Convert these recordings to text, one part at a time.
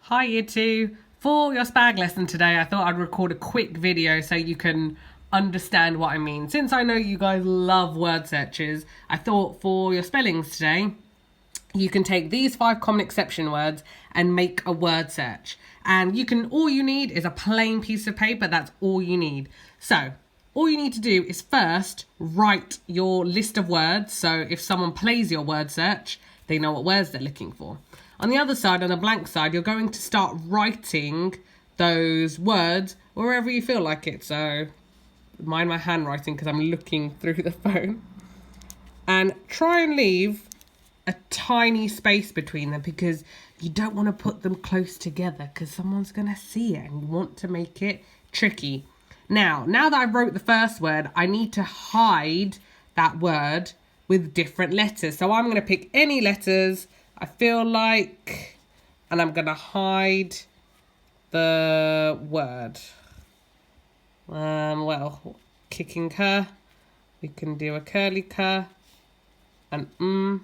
Hi Year 2. For your spag lesson today, I thought I'd record a quick video so you can understand what I mean. Since I know you guys love word searches, I thought for your spellings today, you can take these 5 common exception words and make a word search. And all you need is a plain piece of paper. That's all you need. So all you need to do is first write your list of words. So if someone plays your word search, they know what words they're looking for. On the other side, on the blank side, you're going to start writing those words wherever you feel like it. So mind my handwriting because I'm looking through the phone. And try and leave a tiny space between them because you don't want to put them close together because someone's going to see it and you want to make it tricky. Now that I wrote the first word, I need to hide that word with different letters. So I'm going to pick any letters I feel like, and I'm going to hide the word. Kicking her. We can do a curly cur. And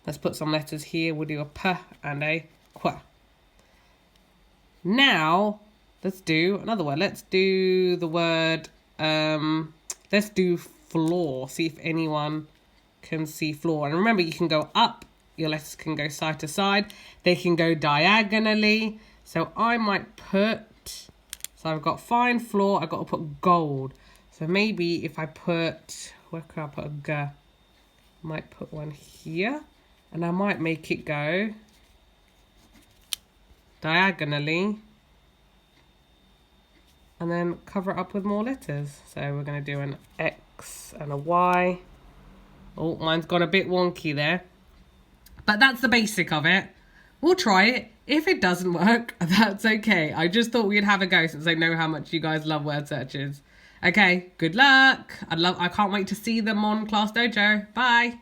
Let's put some letters here. We'll do a p and a qu. Now, let's do another word. Let's do the word, let's do floor. See if anyone can see floor. And remember, you can go up. Your letters can go side to side. They can go diagonally. So I might put, I've got fine floor. I've got to put gold. So maybe if I put, where could I put a g? I might put one here. And I might make it go diagonally. And then cover it up with more letters. So we're going to do an X and a Y. Oh, mine's gone a bit wonky there. But that's the basic of it. We'll try it. If it doesn't work, that's okay. I just thought we'd have a go since I know how much you guys love word searches. Okay, good luck. I can't wait to see them on Class Dojo. Bye.